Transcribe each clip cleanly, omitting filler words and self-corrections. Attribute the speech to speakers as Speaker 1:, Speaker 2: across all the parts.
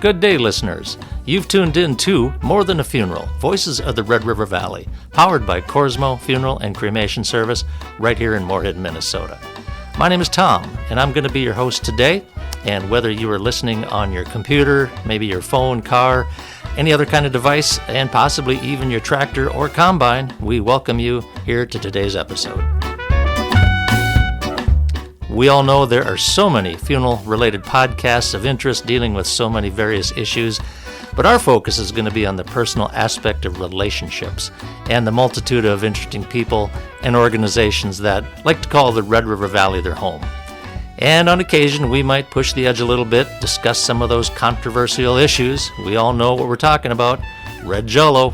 Speaker 1: Good day, listeners. You've tuned in to More Than a Funeral, Voices of the Red River Valley, powered by Corsmo Funeral and Cremation Service right here in Moorhead, Minnesota. My name is Tom, and I'm going to be your host today. And whether you are listening on your computer, maybe your phone, car, any other kind of device, and possibly even your tractor or combine, we welcome you here to today's episode. We all know there are so many funeral-related podcasts of interest dealing with so many various issues, but our focus is going to be on the personal aspect of relationships and the multitude of interesting people and organizations that like to call the Red River Valley their home. And on occasion, we might push the edge a little bit, discuss some of those controversial issues. We all know what we're talking about. Red Jell-O.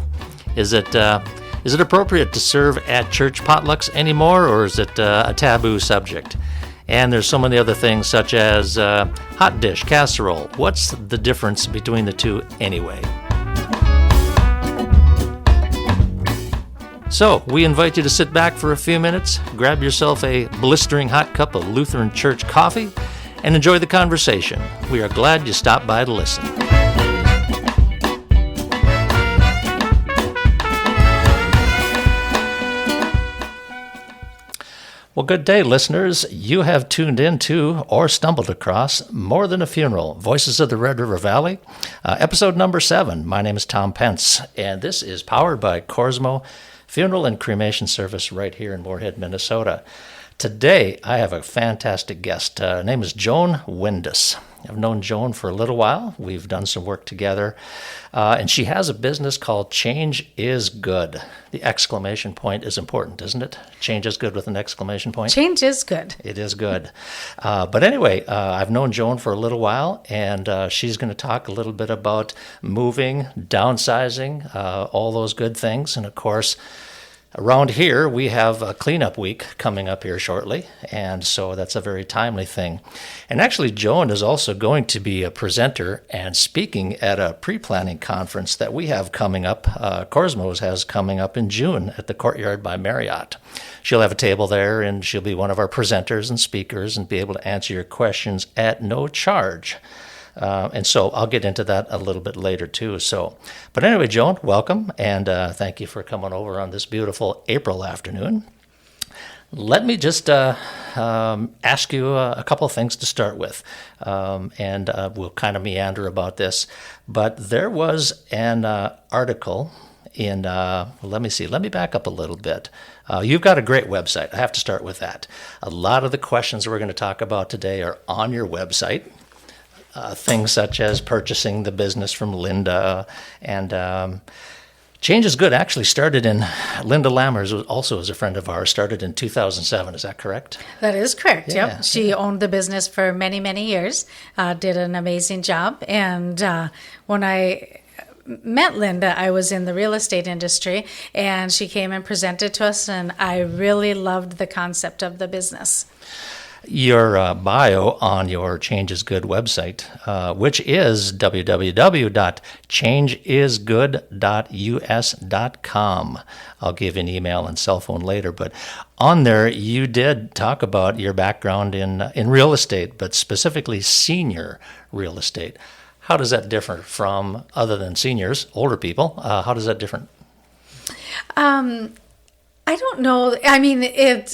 Speaker 1: Is it appropriate to serve at church potlucks anymore, or is it a taboo subject? And there's so many other things such as hot dish, casserole. What's the difference between the two anyway? So, we invite you to sit back for a few minutes, grab yourself a blistering hot cup of Lutheran Church coffee, and enjoy the conversation. We are glad you stopped by to listen. Well, good day, listeners. You have tuned into or stumbled across More Than a Funeral, Voices of the Red River Valley, episode number 7. My name is Tom Pence, and this is powered by Corsmo Funeral and Cremation Service right here in Moorhead, Minnesota. Today, I have a fantastic guest. Her name is Joan Windus. I've known Joan for a little while. We've done some work together. And she has a business called Change is Good. The exclamation point is important, isn't it? Change is good with an exclamation point.
Speaker 2: Change is good.
Speaker 1: It is good. But anyway, I've known Joan for a little while, and she's going to talk a little bit about moving, downsizing, all those good things. And of course, around here, we have a cleanup week coming up here shortly, and so that's a very timely thing. And actually, Joan is also going to be a presenter and speaking at a pre-planning conference that we have coming up, Corsmo's has coming up in June at the Courtyard by Marriott. She'll have a table there, and she'll be one of our presenters and speakers and be able to answer your questions at no charge. And so I'll get into that a little bit later, too. But anyway, Joan, welcome, and thank you for coming over on this beautiful April afternoon. Let me just ask you a couple of things to start with, and we'll kind of meander about this. But there was an article in, let me back up a little bit. You've got a great website. I have to start with that. A lot of the questions we're going to talk about today are on your website. Things such as purchasing the business from Linda, and Change is Good actually started in, Linda Lammers also is a friend of ours, started in 2007, is that correct?
Speaker 2: That is correct,
Speaker 1: Yeah.
Speaker 2: Yep. She owned the business for many, many years, did an amazing job, and when I met Linda, I was in the real estate industry, and she came and presented to us, and I really loved the concept of the business.
Speaker 1: Your bio on your Change is Good website, which is www.changeisgood.us.com. I'll give you an email and cell phone later, but on there you did talk about your background in real estate, but specifically senior real estate. How does that differ from, other than seniors, older people, how does that differ?
Speaker 2: I don't know. I mean,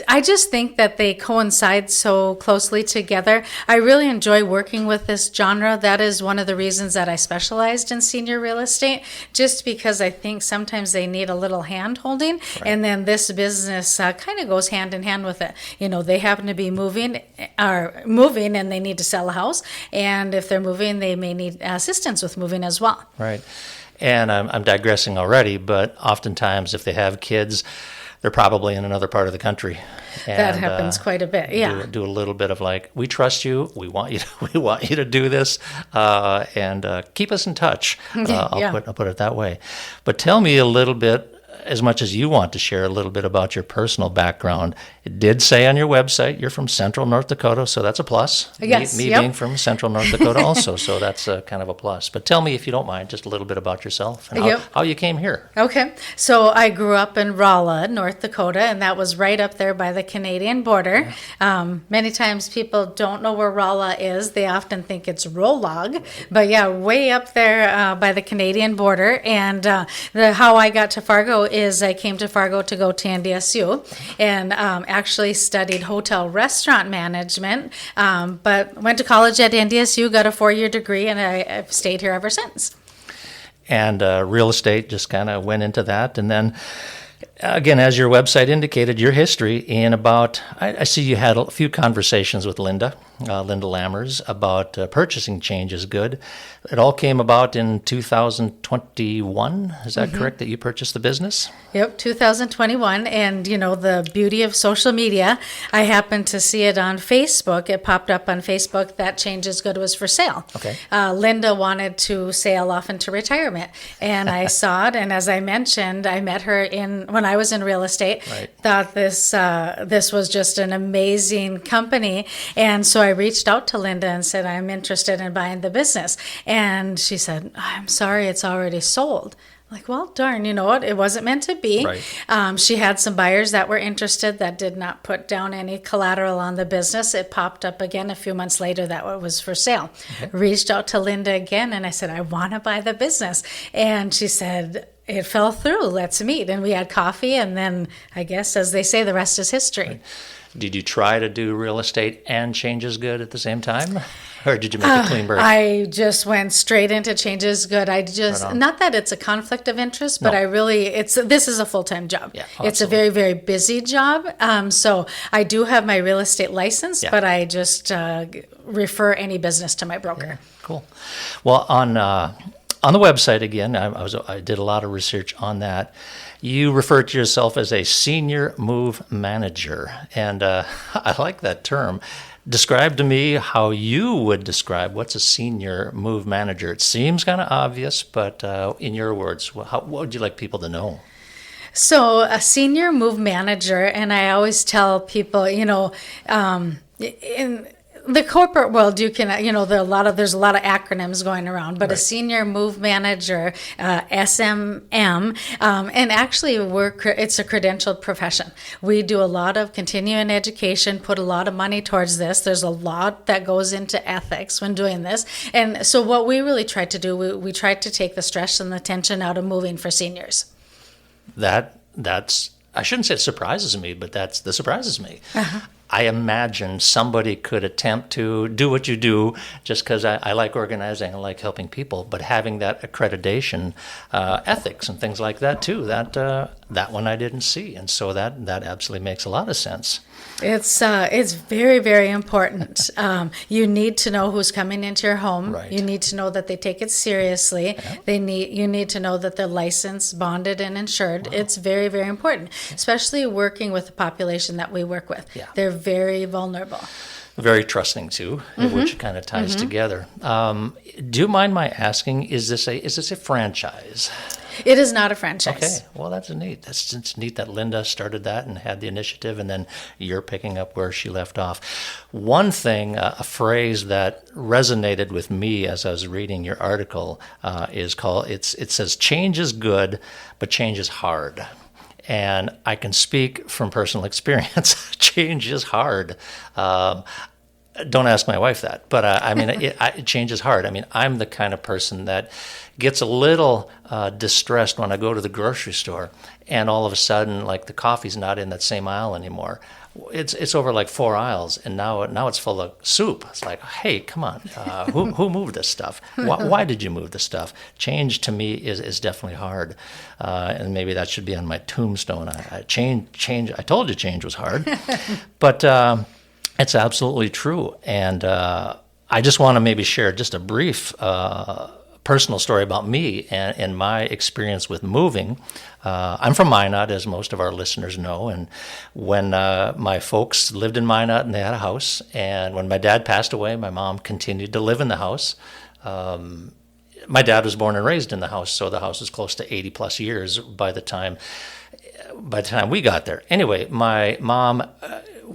Speaker 2: I just think that they coincide so closely together. I really enjoy working with this genre. That is one of the reasons that I specialized in senior real estate, just because I think sometimes they need a little hand holding. Right. And then this business kind of goes hand in hand with it. You know, they happen to be moving and they need to sell a house. And if they're moving, they may need assistance with moving as well.
Speaker 1: Right. And I'm digressing already, but oftentimes if they have kids, they're probably in another part of the country. And,
Speaker 2: that happens quite a bit, yeah.
Speaker 1: Do a little bit of like, we trust you, we want you to do this, and keep us in touch. I'll put it that way. But tell me a little bit as much as you want to share a little bit about your personal background, it did say on your website you're from Central North Dakota, so that's a plus.
Speaker 2: Yes,
Speaker 1: Me
Speaker 2: yep.
Speaker 1: being from Central North Dakota also, so that's kind of a plus. But tell me, if you don't mind, just a little bit about yourself and how you came here.
Speaker 2: Okay, so I grew up in Rolla, North Dakota, and that was right up there by the Canadian border. Many times people don't know where Rolla is. They often think it's Rolog, but yeah, way up there by the Canadian border. And how I got to Fargo is I came to Fargo to go to NDSU and actually studied hotel restaurant management, but went to college at NDSU, got a 4-year degree, and I've stayed here ever since.
Speaker 1: And real estate just kind of went into that. And then, again, as your website indicated, your history in about, I see you had a few conversations with Linda Lammers about purchasing change is good. It all came about in 2021. Is that correct, that you purchased the business?
Speaker 2: Yep, 2021. And, the beauty of social media, I happened to see it on Facebook. It popped up on Facebook that Change is Good was for sale.
Speaker 1: Okay.
Speaker 2: Linda wanted to sail off into retirement. And I saw it. And as I mentioned, I met her when I was in real estate.
Speaker 1: Right.
Speaker 2: Thought this was just an amazing company. And so I reached out to Linda and said, I'm interested in buying the business. And she said, I'm sorry, it's already sold. Like, well, darn, you know what? It wasn't meant to be.
Speaker 1: Right.
Speaker 2: She had some buyers that were interested that did not put down any collateral on the business. It popped up again a few months later that it was for sale. Okay. Reached out to Linda again, and I said, I want to buy the business. And she said, it fell through. Let's meet. And we had coffee, and then I guess, as they say, the rest is history.
Speaker 1: Right. Did you try to do real estate and Change is Good at the same time? Or did you make a clean break?
Speaker 2: I just went straight into Change is Good. Not that it's a conflict of interest, but this is a full-time job. Yeah, it's a very, very busy job. So I do have my real estate license, but I just refer any business to my broker.
Speaker 1: Yeah, cool. Well, on the website, again, I did a lot of research on that. You refer to yourself as a senior move manager, and I like that term. Describe to me how you would describe what's a senior move manager. It seems kind of obvious, but in your words, what would you like people to know?
Speaker 2: So a senior move manager, and I always tell people, in the corporate world, you can, there's a lot of acronyms going around, but right. A senior move manager, SMM, and actually it's a credentialed profession. We do a lot of continuing education, put a lot of money towards this. There's a lot that goes into ethics when doing this. And so what we really try to do, we try to take the stress and the tension out of moving for seniors.
Speaker 1: That's, I shouldn't say it surprises me, but that surprises me. Uh-huh. I imagine somebody could attempt to do what you do just because I like organizing, I like helping people, but having that accreditation, ethics and things like that too, that one I didn't see. And so that absolutely makes a lot of sense.
Speaker 2: It's very, very important. You need to know who's coming into your home.
Speaker 1: Right.
Speaker 2: You need to know that they take it seriously. Yeah. You need to know that they're licensed, bonded, and insured. Wow. It's very, very important, especially working with the population that we work with. Yeah. They're very vulnerable. Very
Speaker 1: trusting too, which kind of ties together. Do you mind my asking? Is this a franchise?
Speaker 2: It is not a franchise.
Speaker 1: Okay, well that's neat. It's neat that Linda started that and had the initiative, and then you're picking up where she left off. One thing, a phrase that resonated with me as I was reading your article it says change is good, but change is hard. And I can speak from personal experience. Change is hard. Don't ask my wife that, but change is hard. I mean, I'm the kind of person that gets a little distressed when I go to the grocery store and all of a sudden, like, the coffee's not in that same aisle anymore. It's over like 4 aisles, and now it's full of soup. It's like, hey, come on, who moved this stuff? Why did you move this stuff? Change to me is definitely hard, and maybe that should be on my tombstone. Change. I told you change was hard, but it's absolutely true. And I just want to maybe share just a brief personal story about me and my experience with moving. I'm from Minot, as most of our listeners know, and when my folks lived in Minot and they had a house, and when my dad passed away, my mom continued to live in the house. my dad was born and raised in the house, so the house was close to 80 plus years by the time we got there. Anyway, my mom,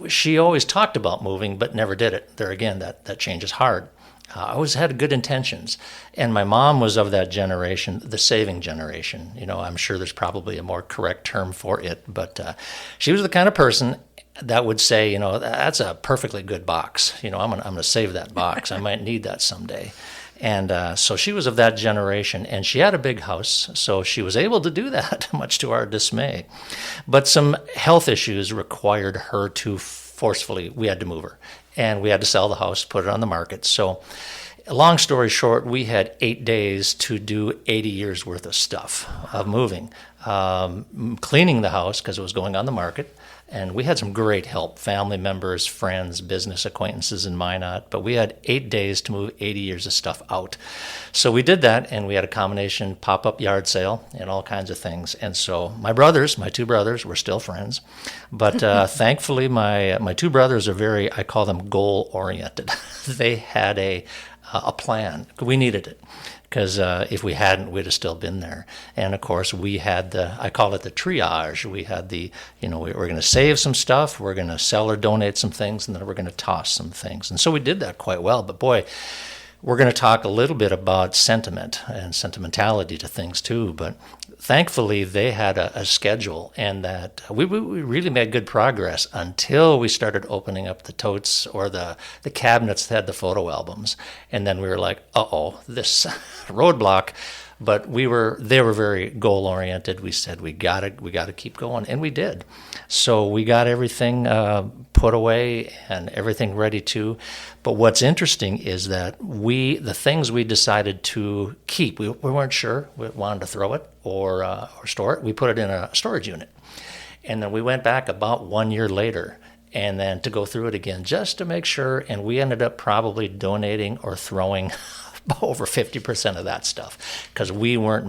Speaker 1: she always talked about moving, but never did it. There again, that change is hard. I always had good intentions. And my mom was of that generation, the saving generation. I'm sure there's probably a more correct term for it, but she was the kind of person that would say, that's a perfectly good box. I'm going to save that box. I might need that someday. And so she was of that generation, and she had a big house, so she was able to do that, much to our dismay. But some health issues required her to we had to move her, and we had to sell the house, put it on the market. So long story short, we had 8 days to do 80 years worth of stuff, of moving, cleaning the house because it was going on the market. And we had some great help, family members, friends, business acquaintances in Minot. But we had 8 days to move 80 years of stuff out. So we did that, and we had a combination pop-up yard sale and all kinds of things. And so my two brothers, were still friends. But thankfully, my two brothers are very, I call them goal-oriented. They had a plan. We needed it. Because if we hadn't, we'd have still been there. And of course, we had I call it the triage. We had we're going to save some stuff, we're going to sell or donate some things, and then we're going to toss some things. And so we did that quite well. But boy, we're going to talk a little bit about sentiment and sentimentality to things too. But thankfully, they had a schedule, and that we really made good progress until we started opening up the totes or the cabinets that had the photo albums. And then we were like, uh-oh, this roadblock. But they were very goal oriented. We said we gotta keep going, and we did. So we got everything put away and everything ready to. But what's interesting is that the things we decided to keep, we weren't sure we wanted to throw it or store it. We put it in a storage unit, and then we went back about 1 year later, and then to go through it again just to make sure. And we ended up probably donating or throwing over 50% of that stuff because we weren't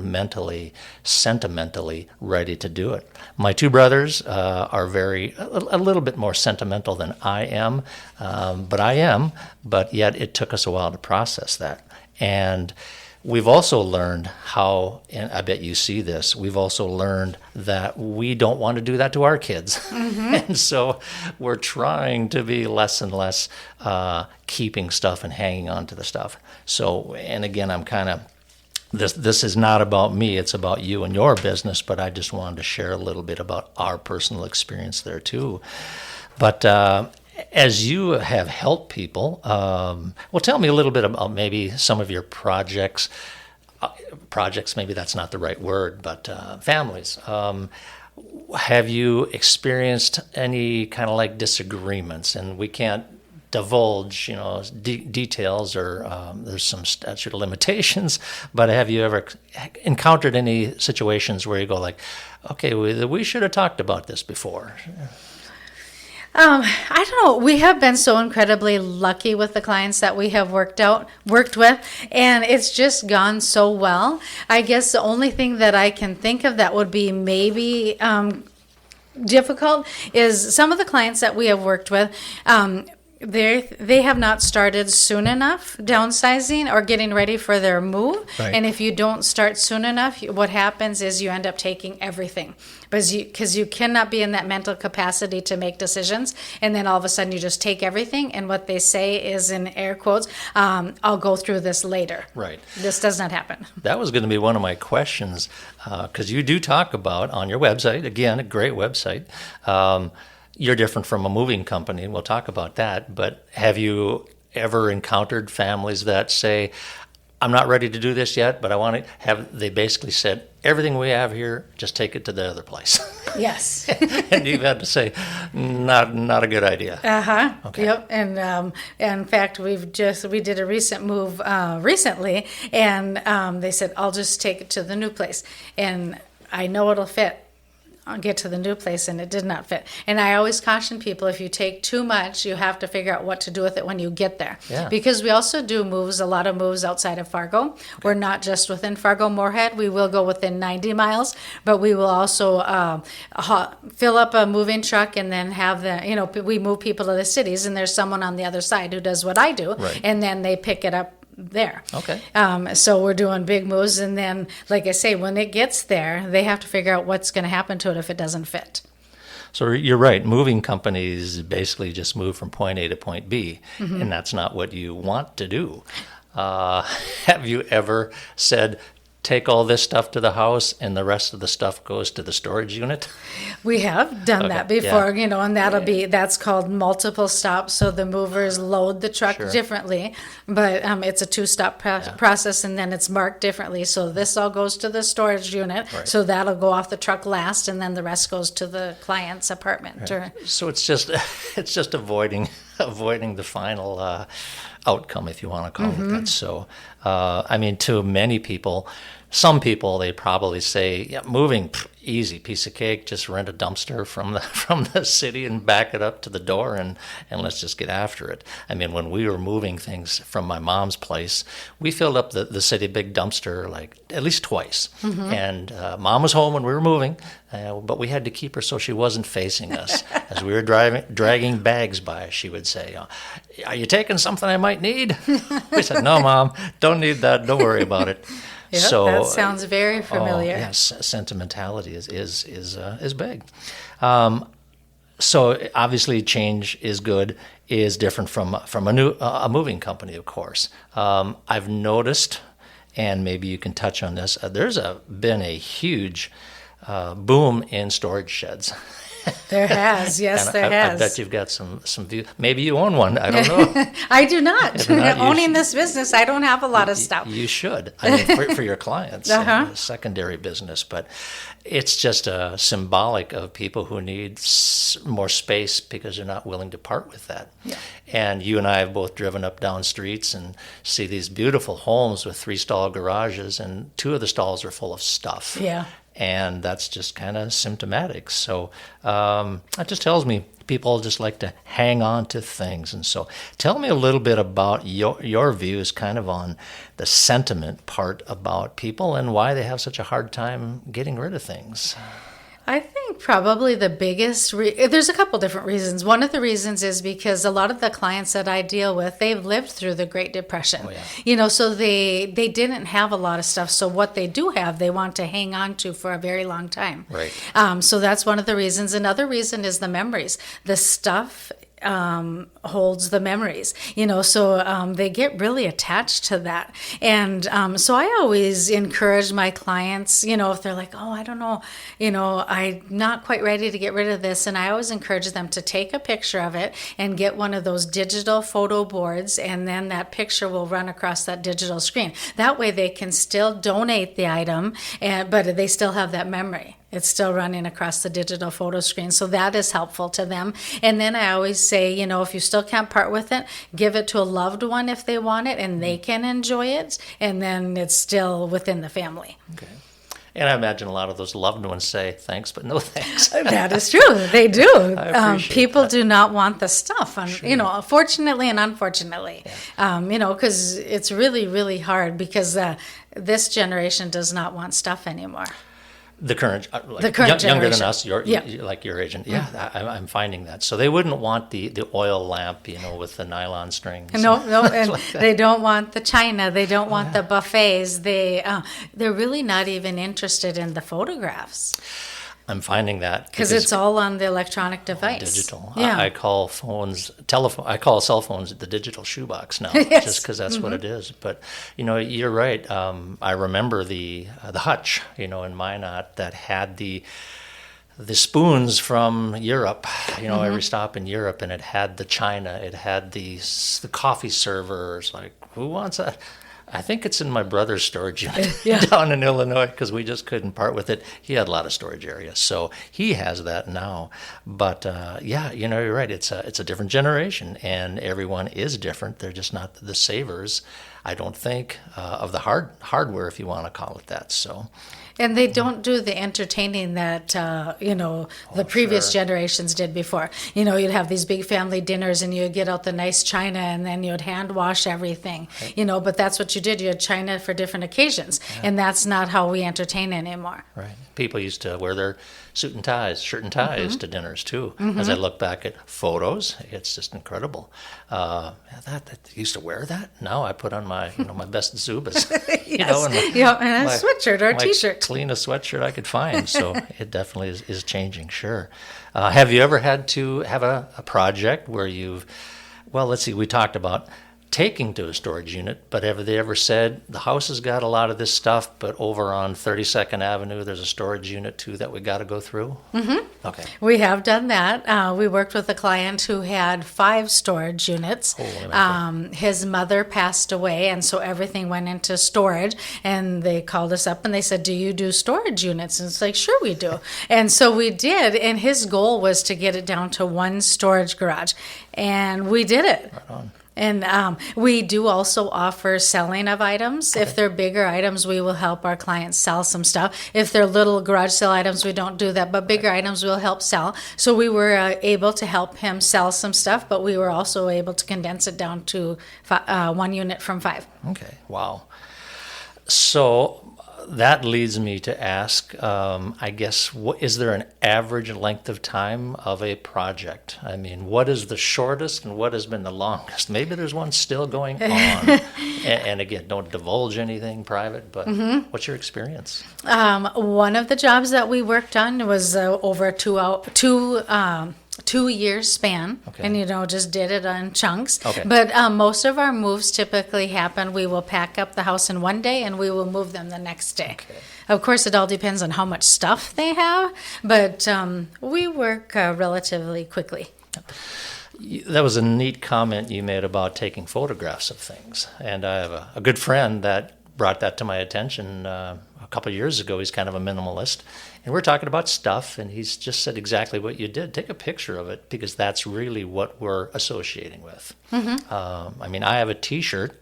Speaker 1: sentimentally ready to do it. My two brothers are a little bit more sentimental than I am, but yet it took us a while to process that. And we've also learned how, and I bet you see this, we've also learned that we don't want to do that to our kids. Mm-hmm. And so we're trying to be less and less keeping stuff and hanging on to the stuff. So, and again, I'm kind of, this is not about me, it's about you and your business, but I just wanted to share a little bit about our personal experience there too. But as you have helped people, well, tell me a little bit about maybe some of your projects. Maybe that's not the right word, but families. Have you experienced any kind of like disagreements? And we can't divulge, details, or there's some statute of limitations. But have you ever encountered any situations where you go like, okay, we should have talked about this before?
Speaker 2: I don't know. We have been so incredibly lucky with the clients that we have worked with, and it's just gone so well. I guess the only thing that I can think of that would be maybe difficult is some of the clients that we have worked with. They have not started soon enough downsizing or getting ready for their move. Right. And if you don't start soon enough, what happens is you end up taking everything because you cannot be in that mental capacity to make decisions. And then all of a sudden you just take everything. And what they say is, in air quotes, I'll go through this later.
Speaker 1: Right.
Speaker 2: This does not happen.
Speaker 1: That was going to be one of my questions because you do talk about on your website, again, a great website, you're different from a moving company, and we'll talk about that. But have you ever encountered families that say, I'm not ready to do this yet, but I want to have, they basically said, everything we have here, just take it to the other place.
Speaker 2: Yes.
Speaker 1: And you've had to say, not a good idea.
Speaker 2: Uh-huh.
Speaker 1: Okay.
Speaker 2: Yep. And in fact, we did a recent move recently, and they said, I'll just take it to the new place. And I know it'll fit. I'll get to the new place, and it did not fit. And I always caution people, if you take too much, you have to figure out what to do with it when you get there. Yeah. Because we also do a lot of moves outside of Fargo. Okay. We're not just within Fargo-Moorhead. We will go within 90 miles, but we will also fill up a moving truck and then have we move people to the cities, and there's someone on the other side who does what I do, right. And then they pick it up there.
Speaker 1: Okay.
Speaker 2: So we're doing big moves, and then, like I say, when it gets there, they have to figure out what's going to happen to it if it doesn't fit.
Speaker 1: So you're right. Moving companies basically just move from point A to point B, and that's not what you want to do. Have you ever said, take all this stuff to the house and the rest of the stuff goes to the storage unit?
Speaker 2: We have done that before, and that's called multiple stops. So the movers load the truck differently, but it's a two-stop process, and then it's marked differently. So this all goes to the storage unit, so that'll go off the truck last, and then the rest goes to the client's apartment.
Speaker 1: So it's just avoiding the final outcome, if you want to call it that. So, to many people, some people, they probably say, yeah, moving, easy, piece of cake, just rent a dumpster from the city and back it up to the door and let's just get after it. When we were moving things from my mom's place, we filled up the city big dumpster like at least twice. And Mom was home when we were moving, but we had to keep her so she wasn't facing us. As we were dragging bags by, she would say, are you taking something I might need? We said, no, Mom, don't need that. Don't worry about it.
Speaker 2: Yep,
Speaker 1: so
Speaker 2: that sounds very familiar.
Speaker 1: Yes, sentimentality is big. So obviously, change is good. Is different from a moving company, of course. I've noticed, and maybe you can touch on this. There's been a huge boom in storage sheds.
Speaker 2: There has, yes, there has.
Speaker 1: I bet you've got some view. Maybe you own one. I don't know.
Speaker 2: I do not. Owning this business, I don't have a lot of stuff.
Speaker 1: You should. For your clients, secondary business. But it's just symbolic of people who need more space because they're not willing to part with that. Yeah. And you and I have both driven up down streets and see these beautiful homes with 3-stall garages, and 2 of the stalls are full of stuff.
Speaker 2: Yeah.
Speaker 1: And that's just kind of symptomatic. So that just tells me people just like to hang on to things. And so tell me a little bit about your views kind of on the sentiment part about people and why they have such a hard time getting rid of things.
Speaker 2: I think probably the biggest, there's a couple different reasons. One of the reasons is because a lot of the clients that I deal with, they've lived through the Great Depression. Oh, yeah. So they didn't have a lot of stuff. So what they do have, they want to hang on to for a very long time.
Speaker 1: Right.
Speaker 2: So that's one of the reasons. Another reason is the memories. The stuff holds the memories, so they get really attached to that. And so I always encourage my clients, if they're like, oh, I don't know, I'm not quite ready to get rid of this. And I always encourage them to take a picture of it and get one of those digital photo boards. And then that picture will run across that digital screen. That way they can still donate the item, but they still have that memory. It's still running across the digital photo screen. So that is helpful to them. And then I always say, if you still can't part with it, give it to a loved one if they want it and they can enjoy it. And then it's still within the family. Okay.
Speaker 1: And I imagine a lot of those loved ones say, thanks, but no thanks.
Speaker 2: That is true. They do. People
Speaker 1: that.
Speaker 2: Do not want the stuff,
Speaker 1: Sure.
Speaker 2: Fortunately and unfortunately,
Speaker 1: yeah.
Speaker 2: Because it's really, really hard because this generation does not want stuff anymore.
Speaker 1: The current
Speaker 2: generation.
Speaker 1: Younger than us, your age. Yeah, I'm finding that. So they wouldn't want the oil lamp, with the nylon strings.
Speaker 2: No, and like they don't want the china. They don't want the buffets. They're really not even interested in the photographs.
Speaker 1: I'm finding that
Speaker 2: because it's all on the electronic device.
Speaker 1: Digital.
Speaker 2: Yeah.
Speaker 1: I call cell phones the digigital shoebox now,
Speaker 2: yes.
Speaker 1: just because that's what it is. But you're right. I remember the hutch, in Minot that had the spoons from Europe. Every stop in Europe, and it had the china. It had the coffee servers. Like, who wants that? I think it's in my brother's storage unit down in Illinois because we just couldn't part with it. He had a lot of storage areas, so he has that now. But you're right. It's a different generation, and everyone is different. They're just not the savers, I don't think, of the hardware, if you want to call it that. So.
Speaker 2: And they don't do the entertaining that, the previous generations did before. You'd have these big family dinners and you'd get out the nice china and then you'd hand wash everything,
Speaker 1: right.
Speaker 2: But that's what you did. You had china for different occasions. Yeah. And that's not how we entertain anymore.
Speaker 1: Right. People used to wear their shirt and ties to dinners too. Mm-hmm. As I look back at photos, it's just incredible. That used to wear that. Now I put on my my best Zubas,
Speaker 2: Yes.
Speaker 1: and
Speaker 2: And a sweatshirt or a
Speaker 1: my
Speaker 2: T-shirt.
Speaker 1: cleanest sweatshirt I could find. So it definitely is changing. Sure. Have you ever had to have a project where let's see, we talked about taking to a storage unit, but have they ever said the house has got a lot of this stuff, but over on 32nd Avenue there's a storage unit too that we got to go through? Mm-hmm. Okay.
Speaker 2: We have done that. We worked with a client who had 5 storage units. His mother passed away, and so everything went into storage. And they called us up and they said, "Do you do storage units?" And it's like, "Sure, we do." And so we did. And his goal was to get it down to 1 storage garage, and we did it.
Speaker 1: Right on.
Speaker 2: And we do also offer selling of items. Okay. If they're bigger items, we will help our clients sell some stuff. If they're little garage sale items, we don't do that. But bigger items we'll help sell. So we were able to help him sell some stuff, but we were also able to condense it down to 1 unit from 5.
Speaker 1: Okay, wow. So that leads me to ask, I guess, is there an average length of time of a project? I mean, what is the shortest and what has been the longest? Maybe there's one still going on. and again, don't divulge anything private, but what's your experience?
Speaker 2: One of the jobs that we worked on was over a 2-year span, okay. And just did it on chunks. Okay. But most of our moves typically happen. We will pack up the house in 1 day and we will move them the next day. Okay. Of course, it all depends on how much stuff they have, but we work relatively quickly.
Speaker 1: That was a neat comment you made about taking photographs of things, and I have a good friend that brought that to my attention a couple of years ago. He's kind of a minimalist, and we're talking about stuff, and he's just said exactly what you did. Take a picture of it, because that's really what we're associating with. I mean, I have a T-shirt.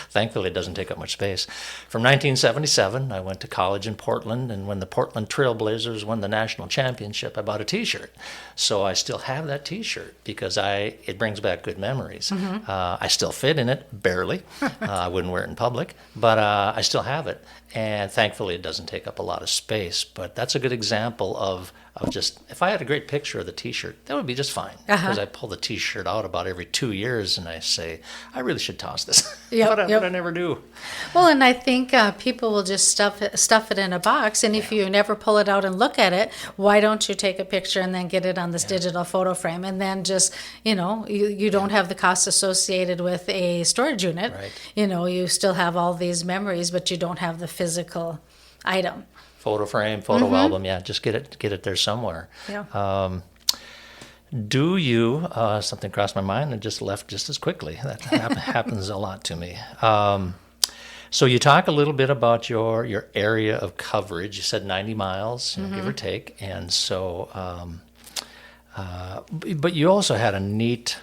Speaker 1: Thankfully, it doesn't take up much space. From 1977, I went to college in Portland, and when the Portland Trailblazers won the national championship, I bought a T-shirt. So I still have that T-shirt because it brings back good memories. I still fit in it, barely. I wouldn't wear it in public, but I still have it. And thankfully, it doesn't take up a lot of space. But that's a good example of just, if I had a great picture of the T-shirt, that would be just fine. Because I pull the T-shirt out about every 2 years, and I say, I really should toss this. But I never do.
Speaker 2: Well, and I think people will just stuff it in a box, and if you never pull it out and look at it, why don't you take a picture and then get it on this digital photo frame, and then just, you don't have the cost associated with a storage unit. Right. You still have all these memories, but you don't have the physical item. Photo
Speaker 1: frame, photo album, just get it there somewhere. Yeah. Do you, something crossed my mind and just left just as quickly. That happens a lot to me. So you talk a little bit about your area of coverage. You said 90 miles, give or take. And so, but you also had a neat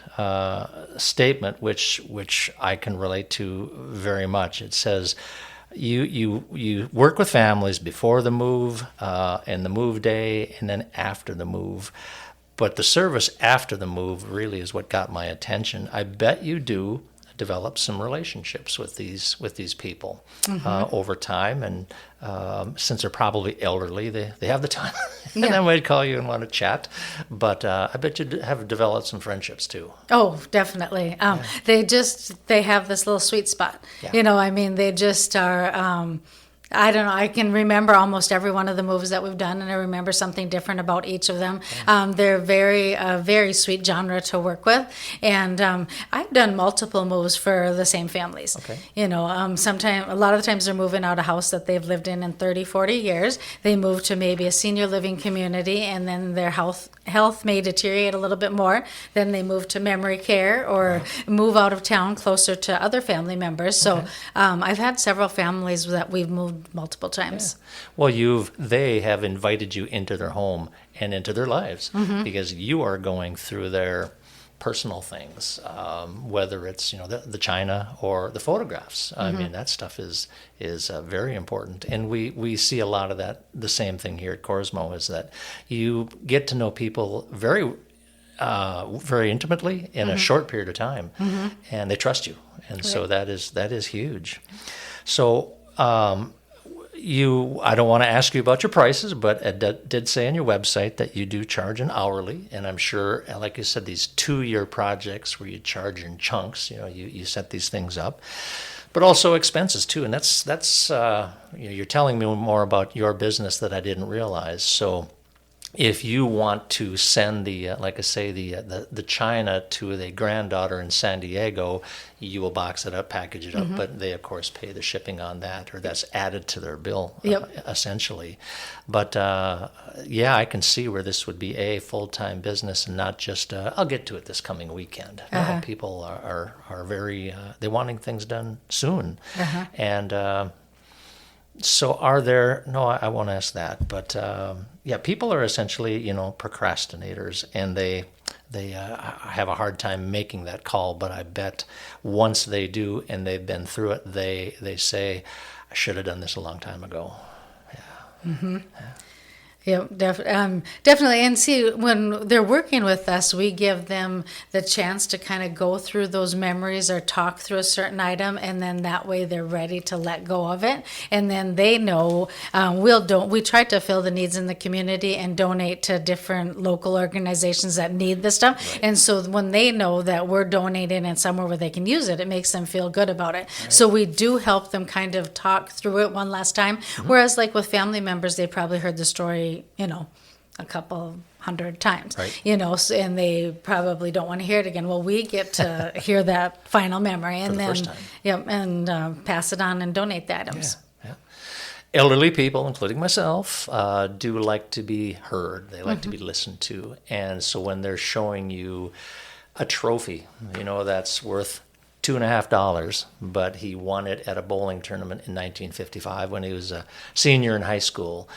Speaker 1: statement, which I can relate to very much. It says, you work with families before the move, and the move day, and then after the move. But the service after the move really is what got my attention. I bet you do develop some relationships with these people over time, and since they're probably elderly, they have the time, and they might call you and want to chat. But I bet you have developed some friendships too.
Speaker 2: Oh, definitely. They have this little sweet spot. Yeah. They just are. I don't know. I can remember almost every one of the moves that we've done, and I remember something different about each of them. Okay. They're very sweet genre to work with, and I've done multiple moves for the same families. Okay. A lot of the times they're moving out a house that they've lived in 30, 40 years. They move to maybe a senior living community, and then their health may deteriorate a little bit more. Then they move to memory care or move out of town closer to other family members. So I've had several families that we've moved multiple times.
Speaker 1: Yeah. Well, they have invited you into their home and into their lives because you are going through their personal things, whether it's the china or the photographs. I mean, that stuff is very important, and we see a lot of that. The same thing here at Corsmo is that you get to know people very intimately in a short period of time, and they trust you, and so that is huge. So. I don't want to ask you about your prices, but it did say on your website that you do charge an hourly, and I'm sure, like you said, these 2-year projects where you charge in chunks, you set these things up. but also expenses too. And that's you're telling me more about your business that I didn't realize. So if you want to send like I say, the china to the granddaughter in San Diego, you will box it up, package it up, but they of course pay the shipping on that, or that's added to their bill, essentially. But yeah, I can see where this would be a full-time business and not just I'll get to it this coming weekend. No, people are very they're wanting things done soon, and. So are there, no, I won't ask that, but yeah, people are essentially, procrastinators, and they have a hard time making that call, but I bet once they do and they've been through it, they say, I should have done this a long time ago. Yeah. Yeah.
Speaker 2: Yeah, definitely. And see, when they're working with us, we give them the chance to kind of go through those memories or talk through a certain item, and then that way they're ready to let go of it. And then they know we try to fill the needs in the community and donate to different local organizations that need this stuff. Right. And so when they know that we're donating and somewhere where they can use it, it makes them feel good about it. Right. So we do help them kind of talk through it one last time. Whereas like with family members, they probably heard the story a couple hundred times, right. And they probably don't want to hear it again. Well, we get to hear that final memory and then, pass it on and donate the items.
Speaker 1: Yeah. Elderly people, including myself, do like to be heard. They like to be listened to. And so when they're showing you a trophy, that's worth $2.50, but he won it at a bowling tournament in 1955 when he was a senior in high school.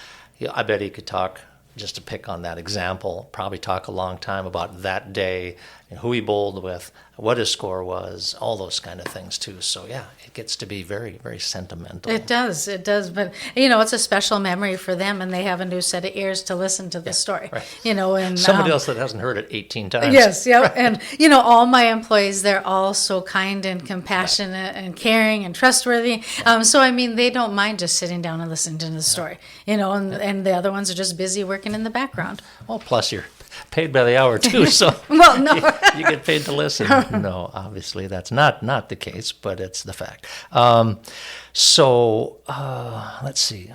Speaker 1: I bet he could talk, just to pick on that example, probably talk a long time about that day, who he bowled with, what his score was, all those kind of things too. So yeah, it gets to be very, very sentimental.
Speaker 2: It does. But it's a special memory for them, and they have a new set of ears to listen to the story.
Speaker 1: Right.
Speaker 2: And
Speaker 1: somebody else that hasn't heard it 18 times.
Speaker 2: Yes, yeah. Right. And all my employees, they're all so kind and compassionate and caring and trustworthy. So they don't mind just sitting down and listening to the story. And the other ones are just busy working in the background.
Speaker 1: Well, plus you're paid by the hour too, so
Speaker 2: well, no.
Speaker 1: you get paid to listen. No, obviously that's not the case, but it's the fact. Let's see.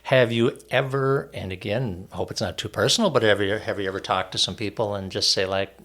Speaker 1: Have you ever, and again, hope it's not too personal, but have you ever talked to some people and just say like,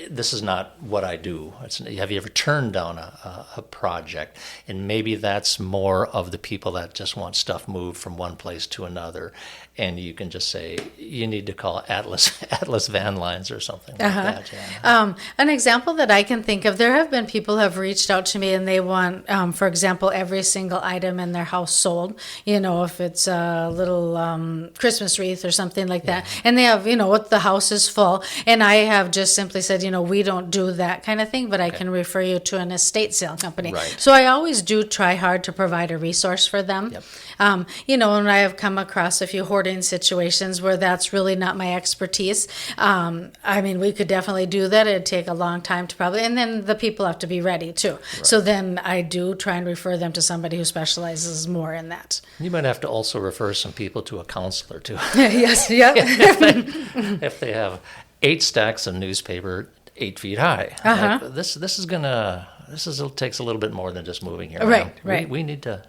Speaker 1: this is not what I do? Have you ever turned down a project? And maybe that's more of the people that just want stuff moved from one place to another. And you can just say, you need to call Atlas Van Lines or something like that. Yeah.
Speaker 2: An example that I can think of, there have been people who have reached out to me and they want, for example, every single item in their house sold, if it's a little Christmas wreath or something like that. And they have, what the house is full. And I have just simply said, we don't do that kind of thing, but I can refer you to an estate sale company. Right. So I always do try hard to provide a resource for them. Yep. And I have come across a few hoarding situations where that's really not my expertise. We could definitely do that. It'd take a long time to probably, and then the people have to be ready too. Right. So then I do try and refer them to somebody who specializes more in that.
Speaker 1: You might have to also refer some people to a counselor too.
Speaker 2: Yes, yeah.
Speaker 1: if they have 8 stacks of newspaper 8 feet high, like, this takes a little bit more than just moving here.
Speaker 2: Right.
Speaker 1: We need to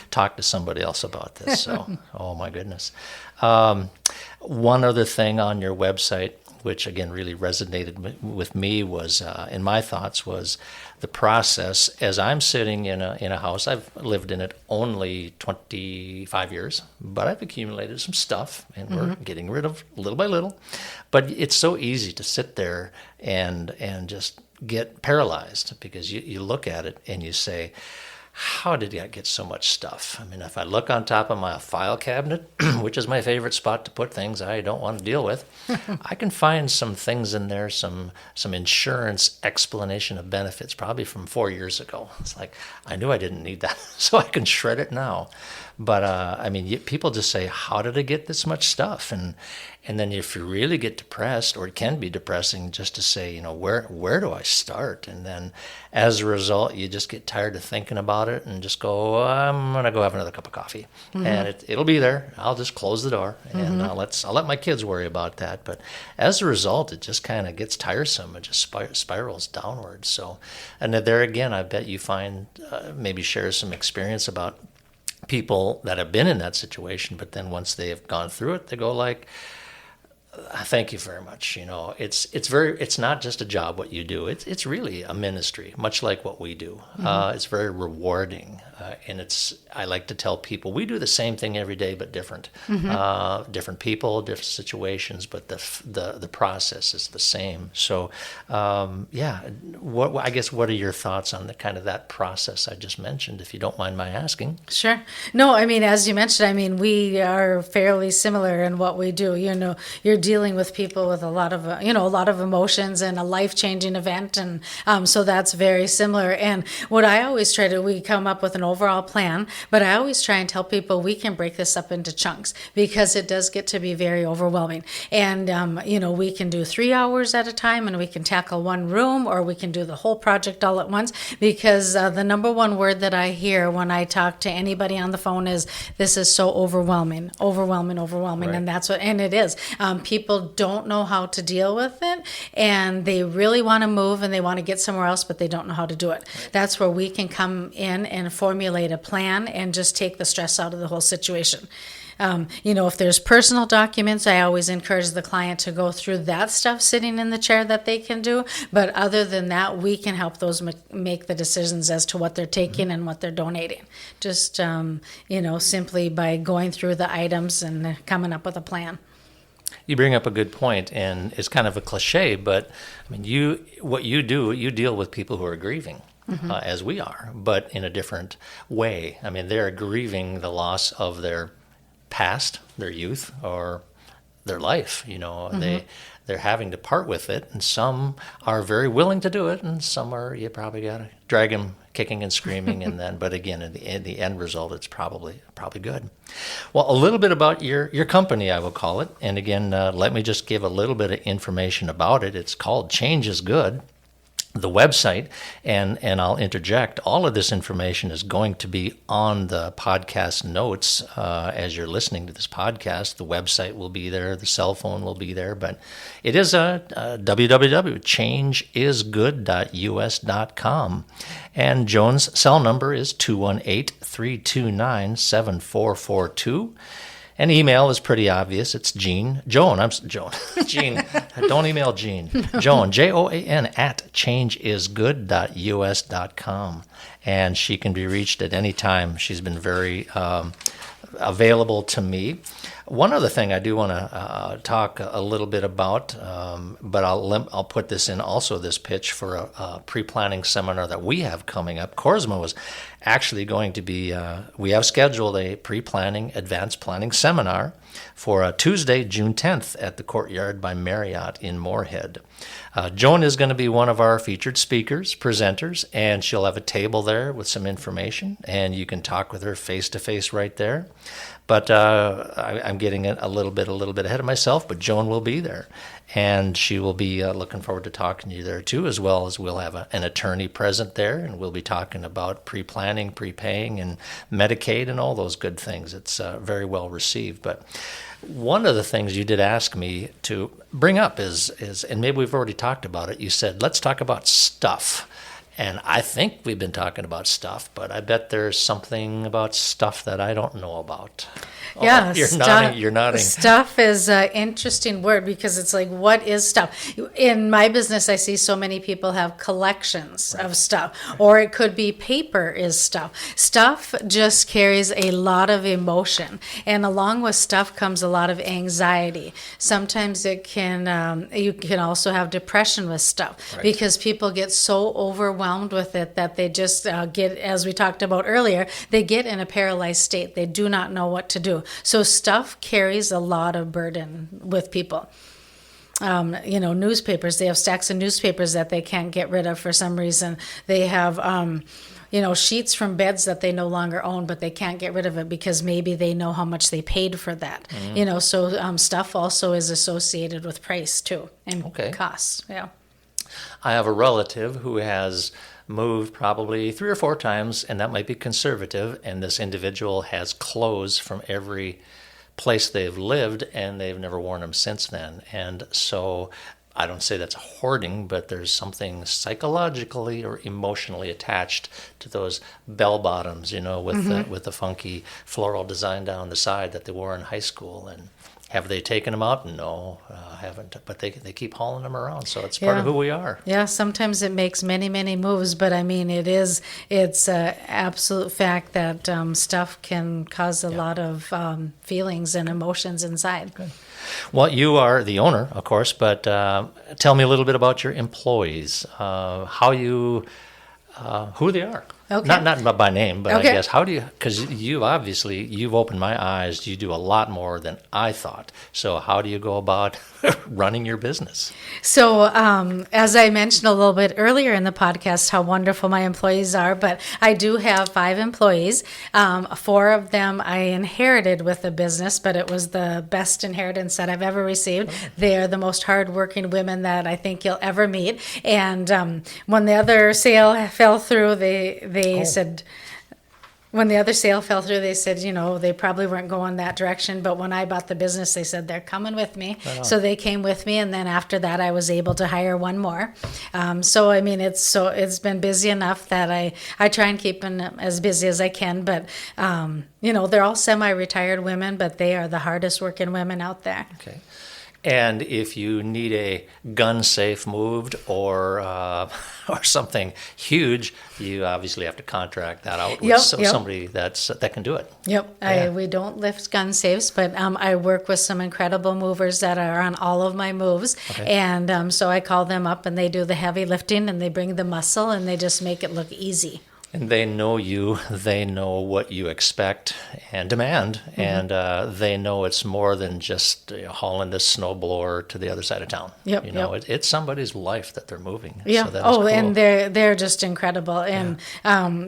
Speaker 1: talk to somebody else about this. So, oh my goodness. One other thing on your website, which again really resonated with me, was in my thoughts was the process. As I'm sitting in a house, I've lived in it only 25 years, but I've accumulated some stuff, and we're getting rid of little by little. But it's so easy to sit there and just get paralyzed, because you look at it and you say, how did I get so much stuff? If I look on top of my file cabinet, which is my favorite spot to put things I don't want to deal with, I can find some things in there, some insurance explanation of benefits, probably from 4 years ago. It's like, I knew I didn't need that, so I can shred it now. But I mean, people just say, "How did I get this much stuff?" And then if you really get depressed, or it can be depressing, just to say, where do I start? And then as a result, you just get tired of thinking about it and just go, I'm gonna go have another cup of coffee, and it'll be there. I'll just close the door and I'll let my kids worry about that. But as a result, it just kind of gets tiresome and just spirals downwards. So, and then there again, I bet you find maybe share some experience about people that have been in that situation, but then once they have gone through it, they go like, thank you very much. It's not just a job what you do. It's really a ministry, much like what we do. It's very rewarding, and I like to tell people we do the same thing every day, but different. Different people, different situations, but the process is the same. So, I guess what are your thoughts on the kind of that process I just mentioned, if you don't mind my asking?
Speaker 2: Sure. No, I mean, as you mentioned, I mean, we are fairly similar in what we do. You're dealing with people with a lot of emotions and a life-changing event, and so that's very similar. And what I always try to, we come up with an overall plan, but I always try and tell people we can break this up into chunks, because it does get to be very overwhelming. And we can do 3 hours at a time, and we can tackle one room, or we can do the whole project all at once. Because the number one word that I hear when I talk to anybody on the phone is, "This is so overwhelming,"
Speaker 1: Right.
Speaker 2: and that's what, and it is. People don't know how to deal with it, and they really want to move and they want to get somewhere else, but they don't know how to do it. Right. That's where we can come in and formulate a plan and just take the stress out of the whole situation. If there's personal documents, I always encourage the client to go through that stuff sitting in the chair that they can do. But other than that, we can help those make the decisions as to what they're taking and what they're donating. Just, simply by going through the items and coming up with a plan.
Speaker 1: You bring up a good point, and it's kind of a cliche, but I mean, you deal with people who are grieving, as we are, but in a different way. I mean, they're grieving the loss of their past, their youth, or their life. They're having to part with it, and some are very willing to do it, and some are, you probably got to drag them kicking and screaming, and then, but again, in the end result, it's probably good. Well, a little bit about your company, I will call it, and again, let me just give a little bit of information about it. It's called Change is Good. The website, and I'll interject, all of this information is going to be on the podcast notes as you're listening to this podcast. The website will be there, the cell phone will be there, but it is www.changeisgood.us.com. And Joan's cell number is 218-329-7442. And email is pretty obvious. It's Joan. Joan. Don't email Jean. Joan, Joan, at changeisgood.us.com. And she can be reached at any time. She's been very available to me. One other thing I do want to talk a little bit about, but I'll put this in also, this pitch for a pre-planning seminar that we have coming up. Corsma was actually going to be, we have scheduled a pre-planning, advanced planning seminar for Tuesday, June 10th at the Courtyard by Marriott in Moorhead. Joan is going to be one of our featured speakers, presenters, and she'll have a table there with some information, and you can talk with her face-to-face right there. But I'm getting a little bit ahead of myself, but Joan will be there. And she will be looking forward to talking to you there too, as well as we'll have an attorney present there, and we'll be talking about pre-planning, prepaying, and Medicaid and all those good things. It's very well received. But one of the things you did ask me to bring up is, and maybe we've already talked about it, you said, let's talk about stuff. And I think we've been talking about stuff, but I bet there's something about stuff that I don't know about.
Speaker 2: Yeah,
Speaker 1: you're nodding.
Speaker 2: Stuff is an interesting word, because it's like, what is stuff? In my business, I see so many people have collections of stuff, or it could be paper is stuff. Stuff just carries a lot of emotion, and along with stuff comes a lot of anxiety. Sometimes it can, you can also have depression with stuff, because people get so overwhelmed with it that they just get, as we talked about earlier, they get in a paralyzed state. They do not know what to do. So stuff carries a lot of burden with people. Newspapers, they have stacks of newspapers that they can't get rid of for some reason. They have sheets from beds that they no longer own, but they can't get rid of it because maybe they know how much they paid for that. So stuff also is associated with price too and costs. Yeah.
Speaker 1: I have a relative who has moved probably 3 or 4 times, and that might be conservative, and this individual has clothes from every place they've lived, and they've never worn them since then. And so I don't say that's hoarding, but there's something psychologically or emotionally attached to those bell bottoms, with the funky floral design down the side that they wore in high school. And have they taken them out? No, haven't. But they keep hauling them around, so it's part of who we are.
Speaker 2: Yeah, sometimes it makes many, many moves, but I mean, it's an absolute fact that stuff can cause a lot of feelings and emotions inside.
Speaker 1: Good. Well, you are the owner, of course, but tell me a little bit about your employees, who they are.
Speaker 2: Okay.
Speaker 1: Not by name, but I guess because you've opened my eyes. You do a lot more than I thought. So how do you go about running your business?
Speaker 2: So as I mentioned a little bit earlier in the podcast, how wonderful my employees are, but I do have 5 employees. 4 of them I inherited with the business, but it was the best inheritance that I've ever received. They are the most hardworking women that I think you'll ever meet. And when the other sale fell through, they said, when the other sale fell through, they said, they probably weren't going that direction. But when I bought the business, they said they're coming with me. Right. So they came with me. And then after that, I was able to hire 1 more. So, I mean, it's been busy enough that I try and keep them as busy as I can. But, they're all semi-retired women, but they are the hardest working women out there.
Speaker 1: Okay. And if you need a gun safe moved or something huge, you obviously have to contract that out with somebody that can do it.
Speaker 2: Yep. Yeah. We don't lift gun safes, but I work with some incredible movers that are on all of my moves. Okay. And so I call them up and they do the heavy lifting and they bring the muscle and they just make it look easy.
Speaker 1: And they know you, they know what you expect and demand, and they know it's more than just hauling this snowblower to the other side of town. Yep, it's somebody's life that they're moving.
Speaker 2: Yeah.
Speaker 1: So cool.
Speaker 2: And they're just incredible, and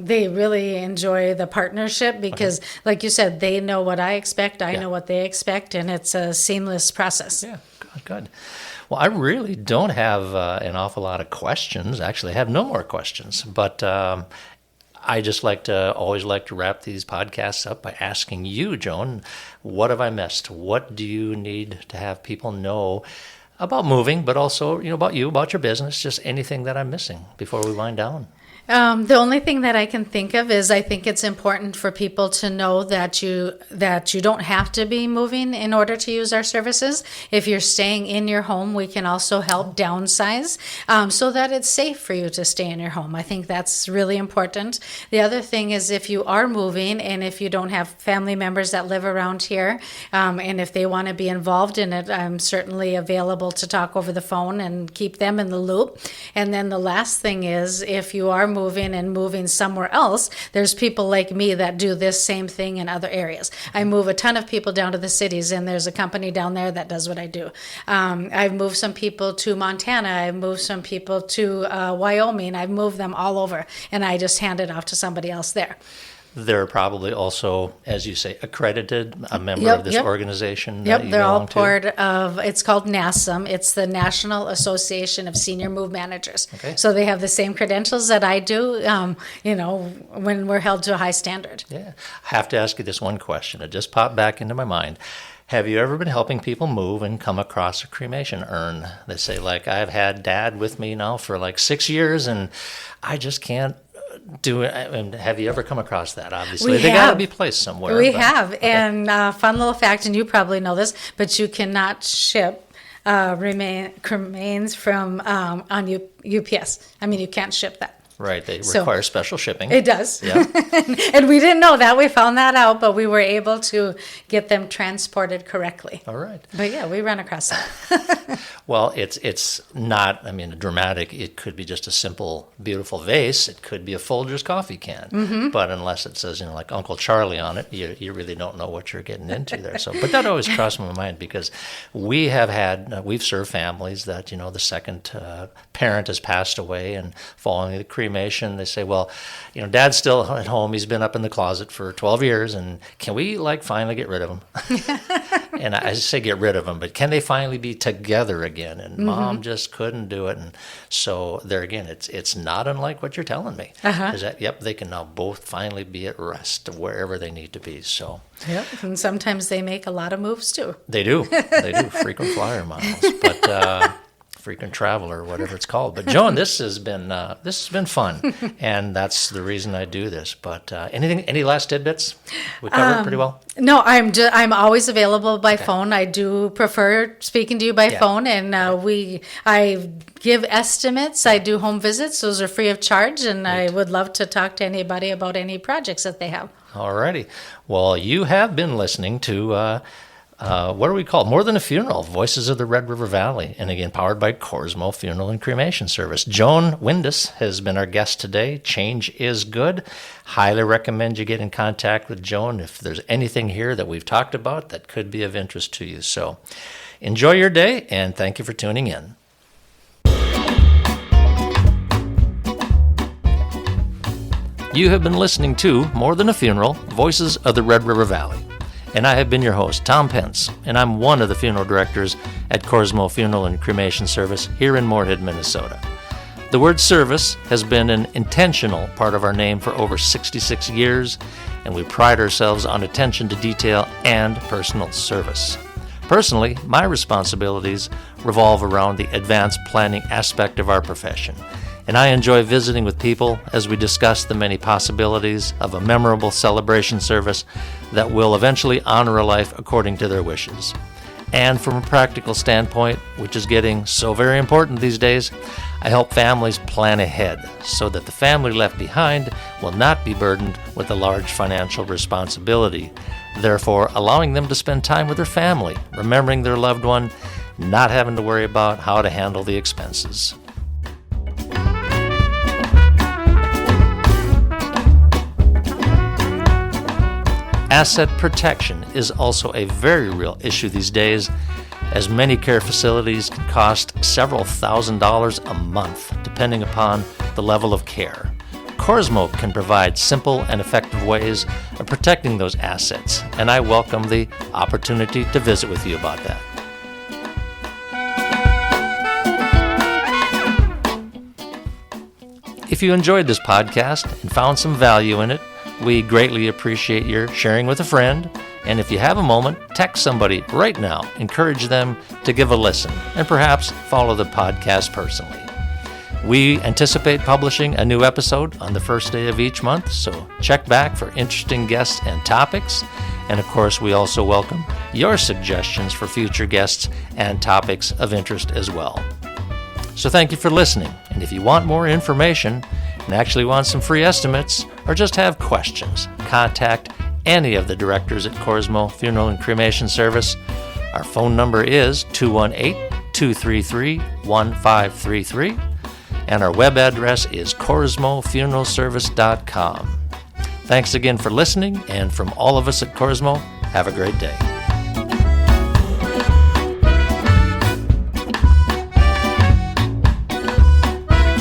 Speaker 2: they really enjoy the partnership because, like you said, they know what I expect, I know what they expect, and it's a seamless process.
Speaker 1: Yeah, good. Well, I really don't have an awful lot of questions. Actually, I have no more questions, but I just always like to wrap these podcasts up by asking you, Joan, what have I missed? What do you need to have people know about moving, but also, about you, about your business, just anything that I'm missing before we wind down?
Speaker 2: The only thing that I can think of is I think it's important for people to know that you don't have to be moving in order to use our services. If you're staying in your home, we can also help downsize so that it's safe for you to stay in your home. I think that's really important. The other thing is if you are moving and if you don't have family members that live around here and if they want to be involved in it, I'm certainly available to talk over the phone and keep them in the loop. And then the last thing is if you are moving somewhere else, there's people like me that do this same thing in other areas. I move a ton of people down to the cities, and there's a company down there that does what I do. I've moved some people to Montana. I've moved some people to Wyoming. I've moved them all over, and I just hand it off to somebody else there.
Speaker 1: They're probably also, as you say, accredited, a member of this organization.
Speaker 2: Yep, they're all part of, it's called NASM. It's the National Association of Senior Move Managers. Okay. So they have the same credentials that I do, when we're held to a high standard.
Speaker 1: Yeah. I have to ask you this one question. It just popped back into my mind. Have you ever been helping people move and come across a cremation urn? They say, I've had Dad with me now for 6 years, and I just can't do it. And have you ever come across that? Obviously, they got to be placed somewhere.
Speaker 2: We have. Okay. And fun little fact, and you probably know this, but you cannot ship remains from on UPS. I mean, you can't ship that.
Speaker 1: Right, they require special shipping.
Speaker 2: It does.
Speaker 1: Yeah.
Speaker 2: And we didn't know that. We found that out, but we were able to get them transported correctly.
Speaker 1: All right.
Speaker 2: But yeah, we run across that.
Speaker 1: Well, it's not, dramatic. It could be just a simple, beautiful vase. It could be a Folgers coffee can. Mm-hmm. But unless it says, like Uncle Charlie on it, you really don't know what you're getting into there. So, but that always crossed my mind because we've served families that, the second parent has passed away and following the cremation cremation. They say, well, Dad's still at home. He's been up in the closet for 12 years, and can we finally get rid of him? And I say get rid of him, but can they finally be together again? And Mom just couldn't do it. And so there again, it's not unlike what you're telling me. Is that, yep, they can now both finally be at rest wherever they need to be. So
Speaker 2: yep, and sometimes they make a lot of moves too.
Speaker 1: They do. Frequent flyer miles, but frequent traveler, whatever it's called. But Joan, this has been fun, and that's the reason I do this. But any last tidbits? We covered it pretty well.
Speaker 2: No, I'm always available by phone. I do prefer speaking to you by phone, and I give estimates. I do home visits; those are free of charge, and I would love to talk to anybody about any projects that they have.
Speaker 1: Alrighty. Well, you have been listening to. What do we call it? More Than a Funeral, Voices of the Red River Valley, and again, powered by Corsmo Funeral and Cremation Service. Joan Windus has been our guest today. Change is good. Highly recommend you get in contact with Joan if there's anything here that we've talked about that could be of interest to you. So enjoy your day, and thank you for tuning in. You have been listening to More Than a Funeral, Voices of the Red River Valley. And I have been your host, Tom Pence, and I'm one of the funeral directors at Corsmo Funeral and Cremation Service here in Moorhead, Minnesota. The word service has been an intentional part of our name for over 66 years, and we pride ourselves on attention to detail and personal service. Personally, my responsibilities revolve around the advanced planning aspect of our profession, and I enjoy visiting with people as we discuss the many possibilities of a memorable celebration service that will eventually honor a life according to their wishes. And from a practical standpoint, which is getting so very important these days, I help families plan ahead so that the family left behind will not be burdened with a large financial responsibility, therefore allowing them to spend time with their family, remembering their loved one, not having to worry about how to handle the expenses. Asset protection is also a very real issue these days, as many care facilities can cost several $1,000s a month, depending upon the level of care. Corsmo can provide simple and effective ways of protecting those assets, and I welcome the opportunity to visit with you about that. If you enjoyed this podcast and found some value in it, we greatly appreciate your sharing with a friend, and if you have a moment, text somebody right now. Encourage them to give a listen, and perhaps follow the podcast personally. We anticipate publishing a new episode on the first day of each month, so check back for interesting guests and topics. And of course, we also welcome your suggestions for future guests and topics of interest as well. So thank you for listening, and if you want more information and actually want some free estimates or just have questions, contact any of the directors at Corsmo Funeral and Cremation Service. Our phone number is 218-233-1533, and our web address is corsmofuneralservice.com. Thanks again for listening, and from all of us at Corsmo, have a great day.